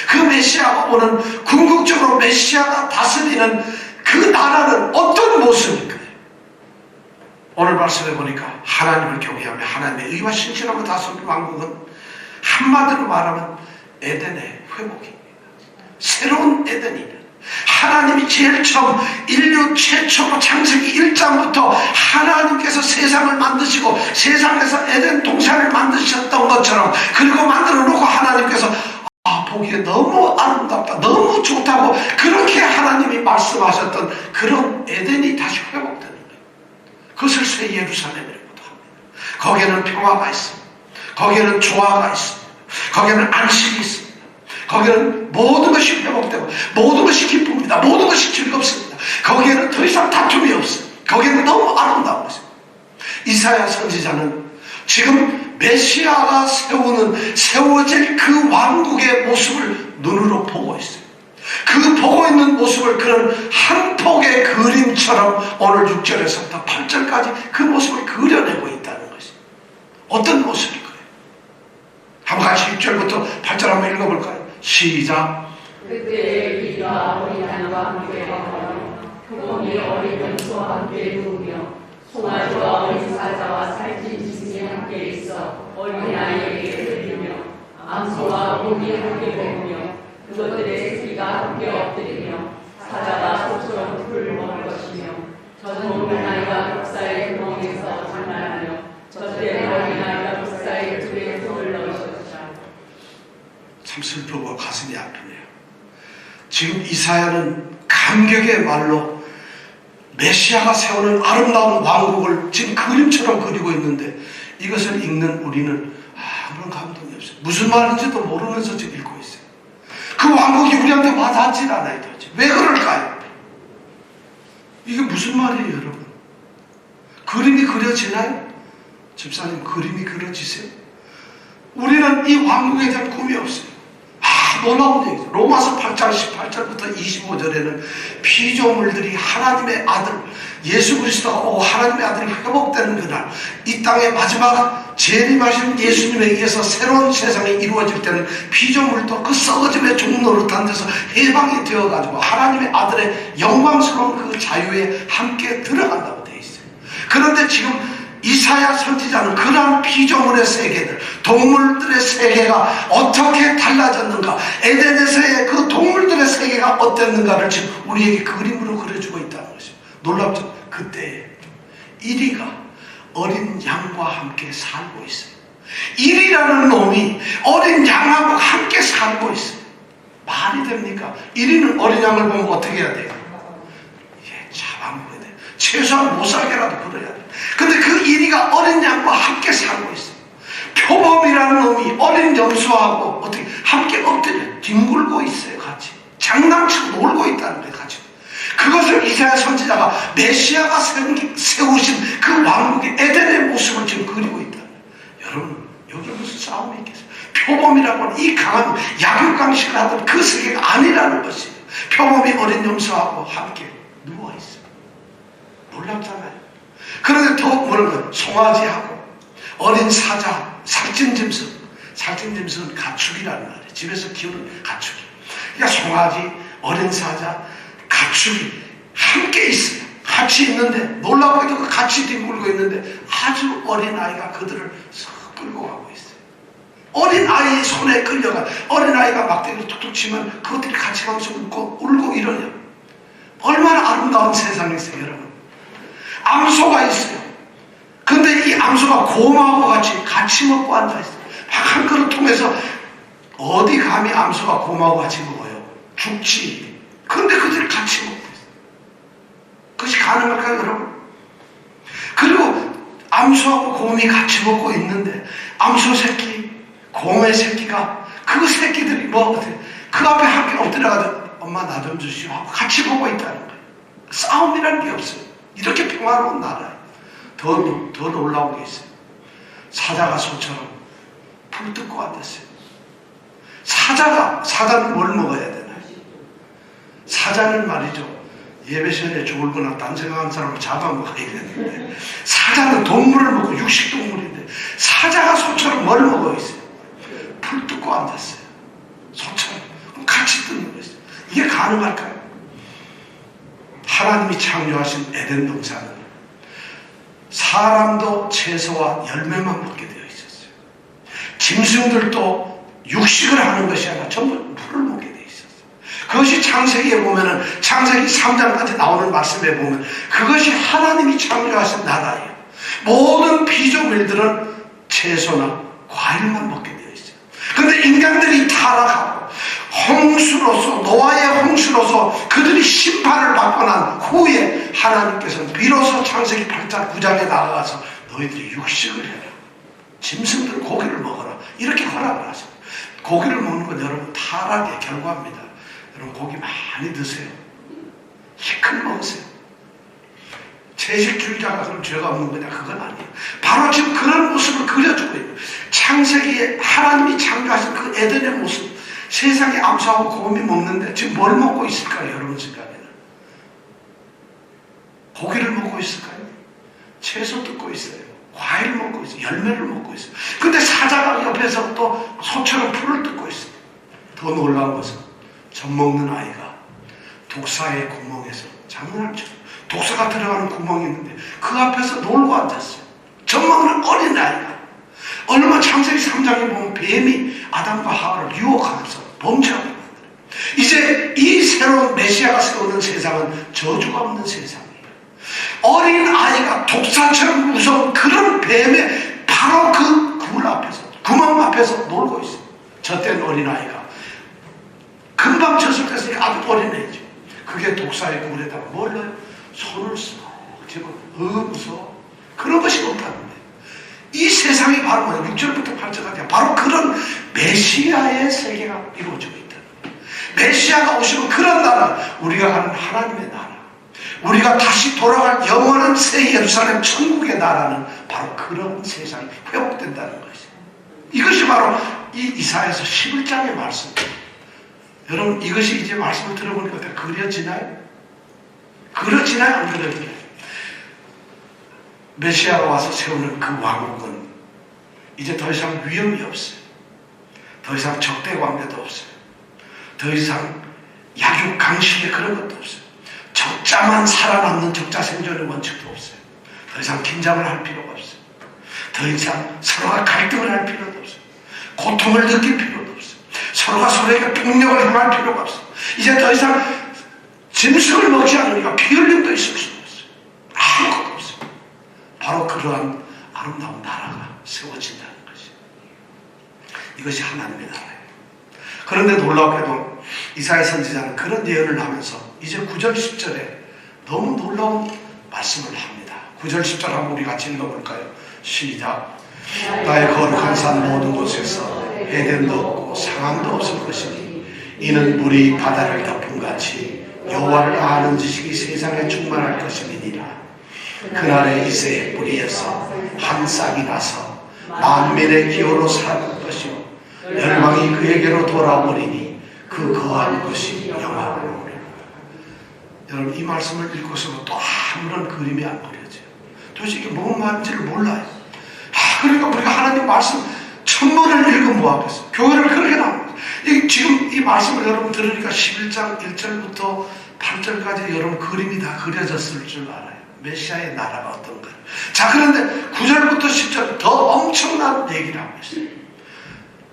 그 메시아가 오는 궁극적으로 메시아가 다스리는 그 나라는 어떤 모습일까요? 오늘 말씀해 보니까 하나님을 경외하며 하나님의 의와 신실함을 다스리는 왕국은 한마디로 말하면 에덴의 회복입니다. 새로운 에덴이다. 하나님이 제일 처음 인류 최초로 창세기 1장부터 하나님께서 세상을 만드시고 세상에서 에덴 동산을 만드셨던 것처럼 그리고 만들어 놓고 하나님께서 보기에 너무 아름답다 너무 좋다고 그렇게 하나님이 말씀하셨던 그런 에덴이 다시 회복되는 거예요. 그것을 새 예루살렘이라고도 합니다. 거기에는 평화가 있습니다. 거기에는 조화가 있습니다. 거기에는 안식이 있습니다. 거기에는 모든 것이 회복되고 모든 것이 기쁩니다. 모든 것이 즐겁습니다. 거기에는 더 이상 다툼이 없어요. 거기에는 너무 아름다운 것입니다. 이사야 선지자는 지금 메시아가 세워질 그 왕국의 모습을 눈으로 보고 있어요. 그 보고 있는 모습을 그런 한 폭의 그림처럼 오늘 6절에서부터 8절까지 그 모습을 그려내고 있다는 것입니다. 어떤 모습일까요? 한번 같이 6절부터 8절 한번 읽어볼까요? 시작. 그때 이가 어린 양과 함께 가며 표범이 어린 염소와 함께 누우며 송아지와 어린 사자와 살찐 짐승이 함께 있어 어린아이에게 들리며 암소와 곰이 함께 먹으며 그것들의 새끼가 함께 엎드리며 사자가 소처럼 풀을 먹을 것이며 젖먹는 아이가 독사의 구멍에서 장난하며 젖된 어린아이가 독사의 뚜에 손을 넣을 것이라. 참 슬프고 가슴이 아프네요. 지금 이사야는 감격의 말로 메시아가 세우는 아름다운 왕국을 지금 그림처럼 그리고 있는데 이것을 읽는 우리는 아무런 감동이 없어요. 무슨 말인지도 모르면서 지금 읽고 있어요. 그 왕국이 우리한테 와닿질 않아요. 도대체. 왜 그럴까요? 이게 무슨 말이에요, 여러분? 그림이 그려지나요? 집사님, 그림이 그려지세요? 우리는 이 왕국에 대한 꿈이 없어요. 놀라운 얘기죠. 로마서 8장 18절부터 25절에는 피조물들이 하나님의 아들 예수 그리스도가 오고 하나님의 아들이 회복되는 그날 이 땅의 마지막 재림하신 예수님에 의해서 새로운 세상이 이루어질 때는 피조물도 그 썩어짐의 종노릇한 데서 해방이 되어가지고 하나님의 아들의 영광스러운 그 자유에 함께 들어간다고 되어 있어요. 그런데 지금 이사야 선지자는 그러한 피조물의 세계들, 동물들의 세계가 어떻게 달라졌는가, 에덴에서의 그 동물들의 세계가 어땠는가를 지금 우리에게 그림으로 그려주고 있다는 것입니다. 놀랍죠? 그때 이리가 어린 양과 함께 살고 있어요. 이리라는 놈이 어린 양하고 함께 살고 있어요. 말이 됩니까? 이리는 어린 양을 보면 어떻게 해야 돼요? 잡아먹어야 돼요. 최소한 못 살게라도 그래야 돼요. 근데 그 이리가 어린 양과 함께 살고 있어요. 표범이라는 놈이 어린 염소하고 어떻게 함께 엎드려 뒹굴고 있어요. 같이 장난치고 놀고 있다는 거예요. 같이. 그것을 이사야 선지자가 메시아가 세우신 그 왕국의 에덴의 모습을 지금 그리고 있다. 여러분, 여기 무슨 싸움이 있겠어요? 표범이라고 하는 이 강한 약육강식을 하던 그 세계가 아니라는 것이에요. 표범이 어린 염소하고 함께 누워있어요. 놀랍잖아요. 그런데 더 뭐라는 거예요? 송아지하고 어린 사자, 살찐짐승. 살찐짐승은 가축이라는 말이에요. 집에서 키우는 가축이. 그러니까 송아지, 어린 사자, 가축이 함께 있어요. 같이 있는데, 놀랍게도 같이 뒹굴고 있는데 아주 어린 아이가 그들을 싹 끌고 가고 있어요. 어린 아이의 손에 끌려가 어린 아이가 막대기를 툭툭 치면 그것들이 같이 가면서 울고 이러냐. 얼마나 아름다운 세상이세요, 여러분. 암소가 있어요. 근데 이 암소가 곰하고 같이 먹고 앉아있어요. 막 한 그릇 통해서 어디 감히 암소가 곰하고 같이 먹어요? 죽지. 근데 그들이 같이 먹고 있어요. 그것이 가능할까요, 여러분? 그리고 암소하고 곰이 같이 먹고 있는데 암소 새끼, 곰의 새끼가 그 새끼들이 그 앞에 함께 엎드려가지고 엄마 나 좀 주시오 하고 같이 보고 있다는 거예요. 싸움이라는 게 없어요. 이렇게 평화로운 나라예요. 더 놀라운 게 있어요. 사자가 소처럼 풀 뜯고 앉았어요. 사자는 뭘 먹어야 되나요? 사자는 말이죠. 예배 시간에 졸거나 딴 생각하는 사람을 잡아먹어야 되는데, 사자는 동물을 먹고 육식동물인데 사자가 소처럼 뭘 먹어 있어요? 풀 뜯고 앉았어요. 소처럼. 그럼 같이 뜯는 거예요. 이게 가능할까요? 하나님이 창조하신 에덴 동산은 사람도 채소와 열매만 먹게 되어 있었어요. 짐승들도 육식을 하는 것이 아니라 전부 풀을 먹게 되어 있었어요. 그것이 창세기에 보면은, 창세기 3장까지 나오는 말씀에 보면 그것이 하나님이 창조하신 나라예요. 모든 피조물들은 채소나 과일만 먹게 되어 있어요. 그런데 인간들이 타락하고 노아의 홍수로서 그들이 심판을 받고 난 후에 하나님께서는 비로소 창세기 8장 9장에 나아가서 너희들이 육식을 해라, 짐승들 고기를 먹어라, 이렇게 허락을 하십니다. 고기를 먹는 건 여러분 타락의 결과입니다. 여러분 고기 많이 드세요. 힘껏 먹으세요. 채식주의자가 그럼 죄가 없는 거냐? 그건 아니에요. 바로 지금 그런 모습을 그려주고 있는, 창세기에 하나님이 창조하신 그 에덴의 모습, 세상에 암소하고 곰이 먹는데 지금 뭘 먹고 있을까요? 여러분 생각에는 고기를 먹고 있을까요? 채소 뜯고 있어요. 과일 먹고 있어요. 열매를 먹고 있어요. 근데 사자가 옆에서 또 소처럼 풀을 뜯고 있어요. 더 놀라운 것은 젖 먹는 아이가 독사의 구멍에서, 장난하죠, 독사가 들어가는 구멍이 있는데 그 앞에서 놀고 앉았어요. 젖 먹는 어린 아이가. 얼마 창세기 3장에 보면 뱀이 아담과 하와를 유혹하면서 범죄하게 만들어요. 이제 이 새로운 메시아가 세우는 세상은 저주가 없는 세상이에요. 어린 아이가 독사처럼 무서운 그런 뱀의 바로 그 구멍 앞에서 놀고 있어요. 젖된 어린 아이가 금방 젖을 뗐으니까 아주 어린 애죠. 그게 독사의 굴에다가 뭘 넣어요? 손을 쏙 집어. 무서워. 그런 것이 없다는 거예요. 이 세상이 바로 뭐예요? 6절부터 8절까지 바로 그런 메시아의 세계가 이루어지고 있다. 메시아가 오시면 그런 나라, 우리가 가는 하나님의 나라, 우리가 다시 돌아갈 영원한 새 예루살렘 천국의 나라는 바로 그런 세상이 회복된다는 것이에요. 이것이 바로 이 이사야서 11장의 말씀입니다. 여러분, 이것이 이제 말씀을 들어보니까 다 그려지나요? 그려지나요? 안 그려지나요? 메시아가 와서 세우는 그 왕국은 이제 더 이상 위험이 없어요. 더 이상 적대 관계도 없어요. 더 이상 약육 강식의 그런 것도 없어요. 적자만 살아남는 적자 생존의 원칙도 없어요. 더 이상 긴장을 할 필요가 없어요. 더 이상 서로가 갈등을 할 필요도 없어요. 고통을 느낄 필요도 없어요. 서로가 서로에게 폭력을 행할 필요가 없어요. 이제 더 이상 짐승을 먹지 않으니까 피 흘림도 있을 수 없어요. 아무것도 없어요. 바로 그러한 아름다운 나라가 세워진다는 것이, 이것이 하나님의 나라예요. 그런데 놀랍게도 이사야 선지자는 그런 예언을 하면서 이제 9절 10절에 너무 놀라운 말씀을 합니다. 9절 10절 한번 우리 같이 읽어볼까요? 시작. 나의 거룩한 산 모든 곳에서 에덴도 없고 상함도 없을 것이니 이는 물이 바다를 덮음같이 여호와를 아는 지식이 세상에 충만할 것임이니라. 그날에 이새의 뿌리에서 한 싹이 나서 만민의 기호로 살 것이요 열방이 그에게로 돌아오리니 그 거한 것이 영화로우리라. 여러분, 이 말씀을 읽고서 또 아무런 그림이 안 그려져요. 도대체 이게 뭔 말인지를 몰라요. 그러니까 우리가 하나님 말씀 천번을 읽으면 뭐하겠어요? 교회를 그렇게 나옵니다. 지금 이 말씀을 여러분 들으니까 11장 1절부터 8절까지 여러분 그림이 다 그려졌을 줄 알아요. 메시아의 나라가 어떤가. 자, 그런데 9절부터 10절 더 엄청난 얘기를 하고 있어요.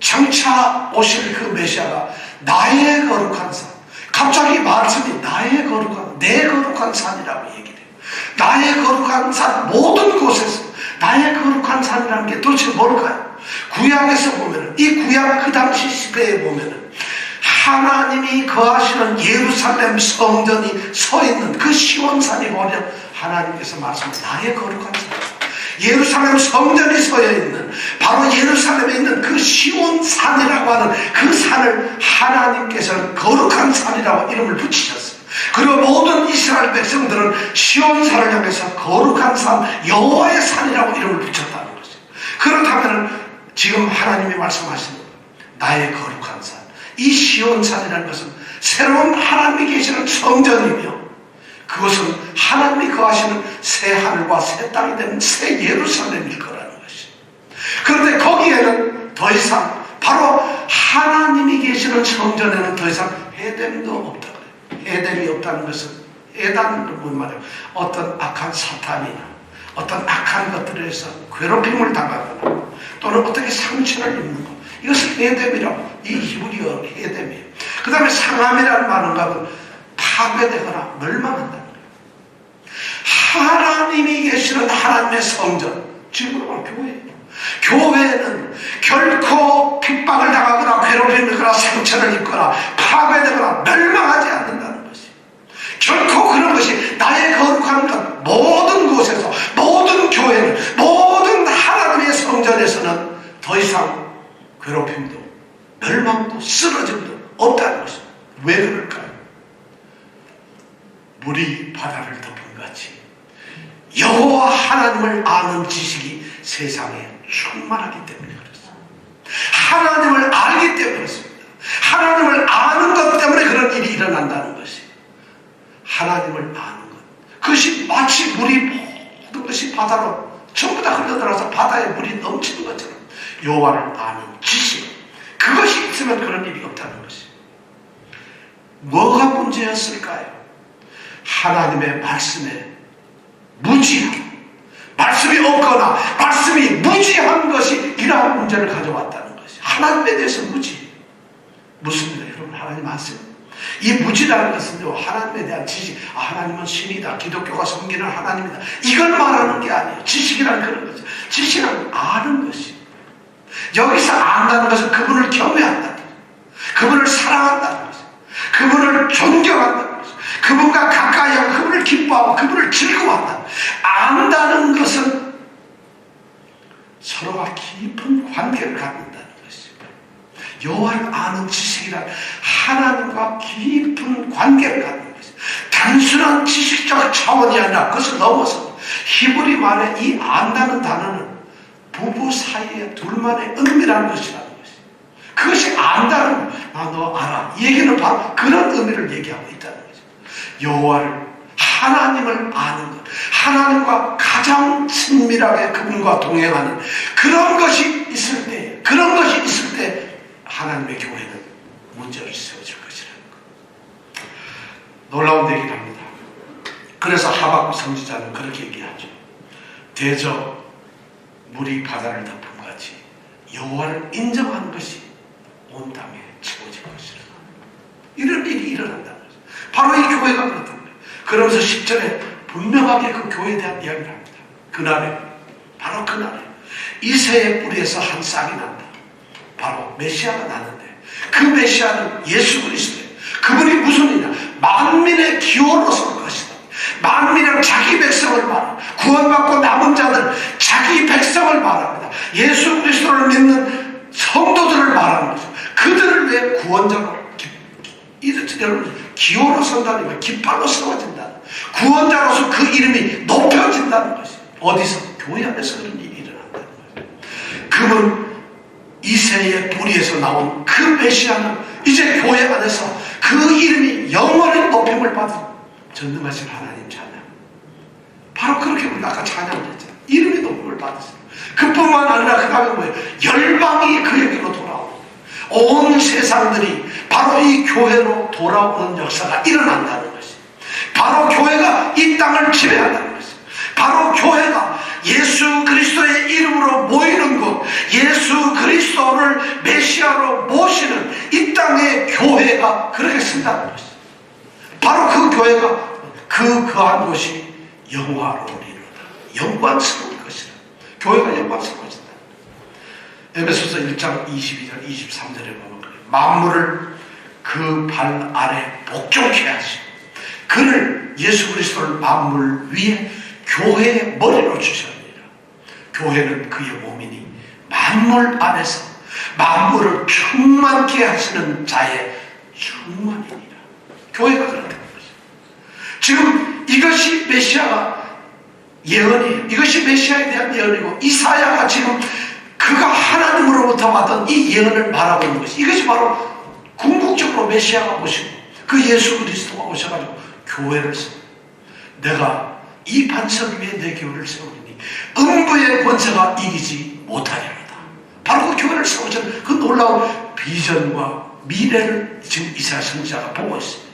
장차 오실 그 메시아가 나의 거룩한 산. 갑자기 말씀이 나의 거룩한, 내 거룩한 산이라고 얘기해요. 나의 거룩한 산 모든 곳에서 나의 거룩한 산이라는 게 도대체 뭘까요? 구약에서 보면은, 이 구약 그 당시 시대에 보면은 하나님이 거하시는 예루살렘 성전이 서 있는 그 시온산이 뭐냐? 하나님께서 말씀하신 나의 거룩한 산. 예루살렘 성전이 서여 있는, 바로 예루살렘에 있는 그 시온산이라고 하는 그 산을 하나님께서는 거룩한 산이라고 이름을 붙이셨어요. 그리고 모든 이스라엘 백성들은 시온산을 향해서 거룩한 산, 여호와의 산이라고 이름을 붙였다는 것이죠. 그렇다면 지금 하나님이 말씀하시는 나의 거룩한 산, 이 시온산이라는 것은 새로운 하나님이 계시는 성전이며, 그것은 하나님이 거하시는 새 하늘과 새 땅이 되는 새 예루살렘일 거라는 것이. 그런데 거기에는 더 이상, 바로 하나님이 계시는 성전에는 더 이상 에덴도 없다. 에덴이 없다는 것은, 에덴은 뭔 말이에요? 어떤 악한 사탄이나 어떤 악한 것들에서 괴롭힘을 당하거나 또는 어떻게 상처를 입는 것, 이것을 에덴이라고, 이 히브리어 에덴이에요. 그 다음에 상함이라는 말은 가면 파괴되거나 멸망한다는 거예요. 하나님이 계시는 하나님의 성전, 지금으로 말하면 교회예요. 교회는 결코 핍박을 당하거나 괴롭힘을 입거나 상처를 입거나 파괴되거나 멸망하지 않는다는 것이, 결코 그런 것이 나의 거룩한 것, 모든 곳에서, 모든 교회는, 모든 하나님의 성전에서는 더 이상 괴롭힘도 멸망도 쓰러짐도 없다는 것입니다. 왜 그럴까요? 물이 바다를 덮음같이 여호와 하나님을 아는 지식이 세상에 충만하기 때문에 그렇습니다. 하나님을 알기 때문에 그렇습니다. 하나님을 아는 것 때문에 그런 일이 일어난다는 것이, 하나님을 아는 것, 그것이 마치 물이 모든 것이 바다로 전부 다 흘러들어서 바다에 물이 넘치는 것처럼 여호와를 아는 지식, 그것이 있으면 그런 일이 없다는 것이. 뭐가 문제였을까요? 하나님의 말씀에 무지함, 말씀이 없거나 말씀이 무지한 것이 이러한 문제를 가져왔다는 것이, 하나님에 대해서 무지. 무슨 여러분, 하나님 아세요? 이 무지라는 것은요, 하나님에 대한 지식, 하나님은 신이다, 기독교가 섬기는 하나님이다, 이걸 말하는 게 아니에요. 지식이라는 그런 거죠. 지식은 아는 것이, 여기서 안다는 것은 그분을 경외한다는 거죠. 그분을 사랑한다는 거죠. 그분을 존경한다는 거죠. 그분과 가까이 하고 그분을 기뻐하고 그분을 즐거워한다. 안다는 것은 서로가 깊은 관계를 갖는다는 것입니다. 여호와를 아는 지식이란 하나님과 깊은 관계를 갖는 것입니다. 단순한 지식적 차원이 아니라 그것을 넘어서 히브리 말의 이 안다는 단어는 부부 사이에 둘만의 은밀한 것이라는 것입니다. 그것이 안다는, 너 알아, 이 얘기는 바로 그런 의미를 얘기하고 있다는 거죠. 여호와를, 하나님을 아는 것, 하나님과 가장 친밀하게 그분과 동행하는 그런 것이 있을 때, 그런 것이 있을 때 하나님의 교회는 문제를 세워질 것이라는 것. 놀라운 얘기를 합니다. 그래서 하박국 선지자는 그렇게 얘기하죠. 대저 물이 바다를 덮음같이 여호와를 인정하는 것이 온 땅에 채워질 것이라. 이런 일이 일어난다는 거죠. 바로 이 교회가 그렇다는 거예요. 그러면서 10절에 분명하게 그 교회에 대한 이야기를 합니다. 그날에, 바로 그날에 이새의 뿌리에서 한 싹이 난다. 바로 메시아가 나는데 그 메시아는 예수 그리스도예요. 그분이 무슨 이냐? 만민의 기호로 설 것이다. 만민은 자기 백성을 말합니다. 구원받고 남은 자들, 자기 백성을 말합니다. 예수 그리스도를 믿는 성도들을 말하는 거죠. 그들을 위해 구원자로, 여러분, 기호로 선다는 거, 깃발로 세워진다. 구원자로서 그 이름이 높여진다는 것이 어디서? 교회 안에서 그런 일이 일어난다는 거죠. 그분 이새의 뿌리에서 나온 그 메시아는 이제 교회 안에서 그 이름이 영원히 높임을 받은 전능하신 하나님 찬양. 바로 그렇게 우리가 아까 찬양했잖아요. 이름이 높임을 받았어요. 그뿐만 아니라 그 다음에 뭐예요? 열방이 그에게로 돌아오고 온 세상들이 바로 이 교회로 돌아오는 역사가 일어난다는 것이, 바로 교회가 이 땅을 지배한다는 것이, 바로 교회가 예수 그리스도의 이름으로 모이는 것, 예수 그리스도를 메시아로 모시는 이 땅의 교회가 그렇게 쓴다는 것이, 바로 그 교회가 그한 곳이 영화로우리로다. 영광스러울 것이다. 교회가 영광스러울 것이다. 에베소서 1장 22절 23절에 보면 그래요. 만물을 그 발 아래 복종케 하시고 그를 예수 그리스도를 만물 위에 교회의 머리로 주셨느니라. 교회는 그의 몸이니 만물 안에서 만물을 충만케 하시는 자의 충만이니라. 교회가 그렇다는 것이죠. 지금 이것이 메시아가 예언이에요. 이것이 메시아에 대한 예언이고, 이사야가 지금 그가 하나님으로부터 받은 이 예언을 말하고 있는 것이, 이것이 바로 궁극적으로 메시아가 오시고 그 예수 그리스도가 오셔가지고 교회를 세워. 내가 이 반석 위에 내 교회를 세우리니 음부의 권세가 이기지 못하리로다. 바로 그 교회를 세우신 그 놀라운 비전과 미래를 지금 이사야 선지자가 보고 있습니다.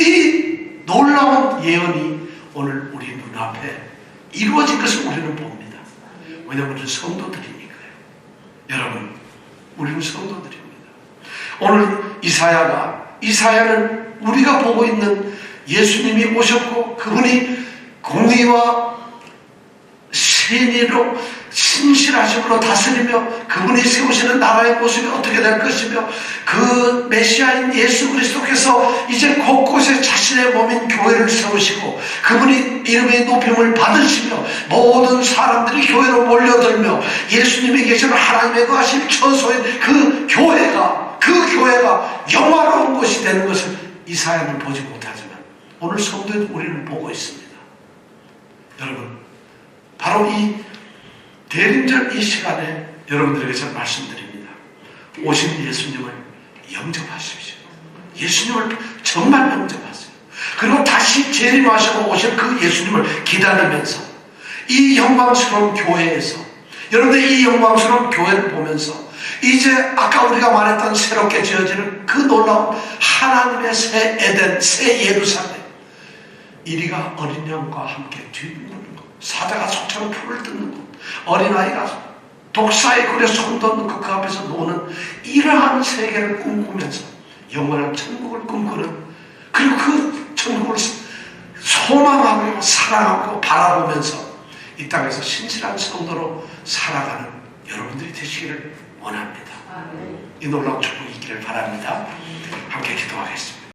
이 놀라운 예언이 오늘 우리 눈앞에 이루어진 것을 우리는 봅니다. 왜냐하면 우리는 성도들이니까요. 여러분, 우리는 성도들입니다. 오늘 이사야는 우리가 보고 있는 예수님이 오셨고 그분이 공의와 신의로 신실하심으로 다스리며 그분이 세우시는 나라의 모습이 어떻게 될 것이며 그 메시아인 예수 그리스도께서 이제 곳곳에 자신의 몸인 교회를 세우시고 그분이 이름의 높임을 받으시며 모든 사람들이 교회로 몰려들며 예수님이 계시는 하나님의 거하신 처소인 그 교회가 영화로운 것이 되는 것을 이사야는 보지 못하지만 오늘 성도에 우리는 보고 있습니다. 여러분, 바로 이 대림절 이 시간에 여러분들에게 제가 말씀드립니다. 오신 예수님을 영접하십시오. 예수님을 정말 영접하세요. 그리고 다시 재림하시고 오실 그 예수님을 기다리면서 이 영광스러운 교회에서, 여러분들 이 영광스러운 교회를 보면서 이제 아까 우리가 말했던 새롭게 지어지는 그 놀라운 하나님의 새 에덴, 새 예루살렘, 이리가 어린 양과 함께 뒤묻는 것, 사자가 소처럼 풀을 뜯는 것, 어린아이가 독사의 굴에 손 돋는 것, 그 앞에서 노는 이러한 세계를 꿈꾸면서 영원한 천국을 꿈꾸는, 그리고 그 천국을 소망하고 사랑하고 바라보면서 이 땅에서 신실한 성도로 살아가는 여러분들이 되시기를 원합니다. 이 놀라운 축복이 있기를 바랍니다. 함께 기도하겠습니다.